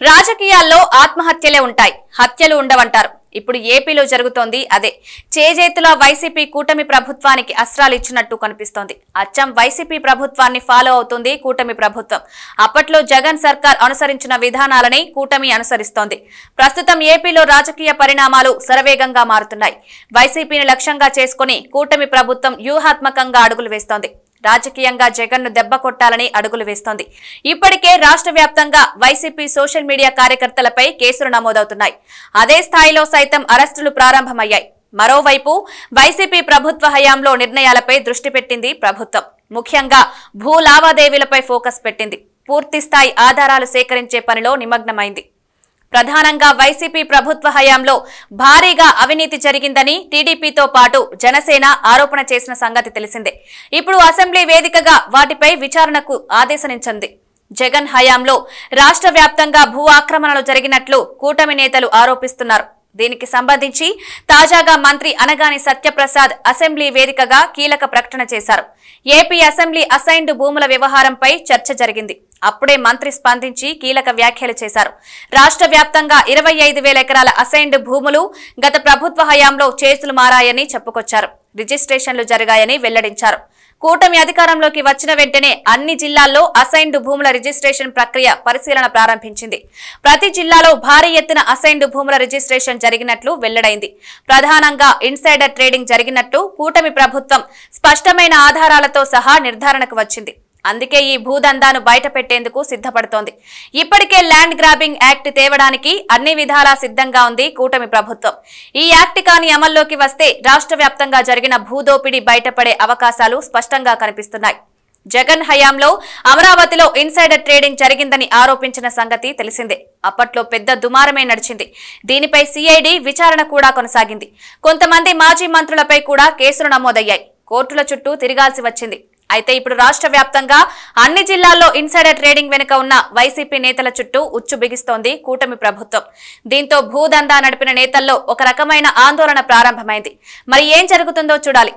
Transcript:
రాజకీయాల్లో ఆత్మహత్యలే ఉంటాయి, హత్యలు ఉండవంటారు. ఇప్పుడు ఏపీలో జరుగుతోంది అదే. చేజేతుల వైసీపీ కూటమి ప్రభుత్వానికి అస్త్రాలు ఇచ్చినట్టు కనిపిస్తోంది. అచ్చం వైసీపీ ప్రభుత్వాన్ని ఫాలో అవుతుంది కూటమి ప్రభుత్వం. అప్పట్లో జగన్ సర్కార్ అనుసరించిన విధానాలనే కూటమి అనుసరిస్తోంది. ప్రస్తుతం ఏపీలో రాజకీయ పరిణామాలు శరవేగంగా మారుతున్నాయి. వైసీపీని లక్ష్యంగా చేసుకుని కూటమి ప్రభుత్వం వ్యూహాత్మకంగా అడుగులు వేస్తోంది. రాజకీయంగా జగన్ ను దెబ్బ కొట్టాలని అడుగులు వేస్తోంది. ఇప్పటికే రాష్ట్ర వ్యాప్తంగా వైసీపీ సోషల్ మీడియా కార్యకర్తలపై కేసులు నమోదవుతున్నాయి. అదే స్థాయిలో సైతం అరెస్టులు ప్రారంభమయ్యాయి. మరోవైపు వైసీపీ ప్రభుత్వ హయాంలో నిర్ణయాలపై దృష్టి పెట్టింది ప్రభుత్వం. ముఖ్యంగా భూ లావాదేవీలపై ఫోకస్ పెట్టింది. పూర్తిస్థాయి ఆధారాలు సేకరించే పనిలో నిమగ్నమైంది. ప్రధానంగా వైసీపీ ప్రభుత్వ హయాంలో భారీగా అవినీతి జరిగిందని టీడీపీతో పాటు జనసేన ఆరోపణ చేసిన సంగతి తెలిసిందే. ఇప్పుడు అసెంబ్లీ వేదికగా వాటిపై విచారణకు ఆదేశించింది. జగన్ హయాంలో రాష్ట్ర వ్యాప్తంగా భూ ఆక్రమణలు జరిగినట్లు కూటమి నేతలు ఆరోపిస్తున్నారు. దీనికి సంబంధించి తాజాగా మంత్రి అనగాని సత్యప్రసాద్ అసెంబ్లీ వేదికగా కీలక ప్రకటన చేశారు. ఏపీ అసెంబ్లీ అసైన్డ్ భూముల వ్యవహారంపై చర్చ జరిగింది. అప్పుడే మంత్రి స్పందించి కీలక వ్యాఖ్యలు చేశారు. రాష్ట్ర వ్యాప్తంగా 25,000 ఎకరాల అసైన్డ్ భూములు గత ప్రభుత్వ హయాంలో చేతులు మారాయని చెప్పుకొచ్చారు. రిజిస్ట్రేషన్లు జరిగాయని వెల్లడించారు. కూటమి అధికారంలోకి వచ్చిన వెంటనే అన్ని జిల్లాల్లో అసైన్డ్ భూముల రిజిస్ట్రేషన్ ప్రక్రియ పరిశీలన ప్రారంభించింది. ప్రతి జిల్లాలో భారీ ఎత్తున అసైన్డ్ భూముల రిజిస్ట్రేషన్ జరిగినట్లు వెల్లడైంది. ప్రధానంగా ఇన్సైడర్ ట్రేడింగ్ జరిగినట్టు కూటమి ప్రభుత్వం స్పష్టమైన ఆధారాలతో సహా నిర్ధారణకు వచ్చింది. అందుకే ఈ భూదందాను బయటపెట్టేందుకు సిద్ధపడుతోంది. ఇప్పటికే ల్యాండ్ గ్రాబింగ్ యాక్ట్ తేవడానికి అన్ని విధాలా సిద్ధంగా ఉంది కూటమి ప్రభుత్వం. ఈ యాక్ట్ కాని అమల్లోకి వస్తే రాష్ట్ర వ్యాప్తంగా జరిగిన భూదోపిడీ బయటపడే అవకాశాలు స్పష్టంగా కనిపిస్తున్నాయి. జగన్ హయాంలో అమరావతిలో ఇన్సైడర్ ట్రేడింగ్ జరిగిందని ఆరోపించిన సంగతి తెలిసిందే. అప్పట్లో పెద్ద దుమారమే నడిచింది. దీనిపై సిఐడి విచారణ కూడా కొనసాగింది. కొంతమంది మాజీ మంత్రులపై కూడా కేసులు నమోదయ్యాయి. కోర్టుల చుట్టూ తిరగాల్సి వచ్చింది. అయితే ఇప్పుడు రాష్ట్ర వ్యాప్తంగా అన్ని జిల్లాల్లో ఇన్సైడర్ ట్రేడింగ్ వెనుక ఉన్న వైసీపీ నేతల చుట్టూ ఉచ్చు బిగిస్తోంది కూటమి ప్రభుత్వం. దీంతో భూదందా నడిపిన నేతల్లో ఒక రకమైన ఆందోళన ప్రారంభమైంది. మరి ఏం జరుగుతుందో చూడాలి.